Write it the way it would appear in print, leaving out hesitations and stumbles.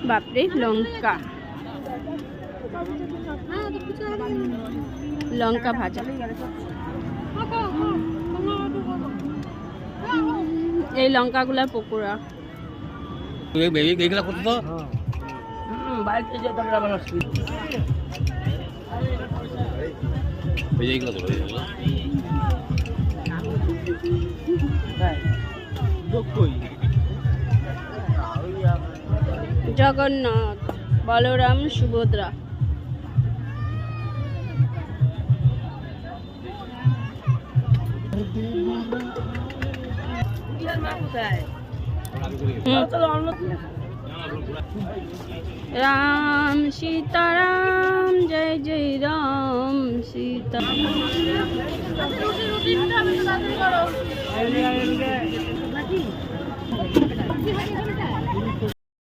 বাপরে লঙ্কা, লঙ্কা ভাজা। এই লঙ্কাগুলার পকোড়া। জগন্নাথ, বলরাম, সুভদ্রা। রাম সীতারাম, জয় জয় রাম সীতা।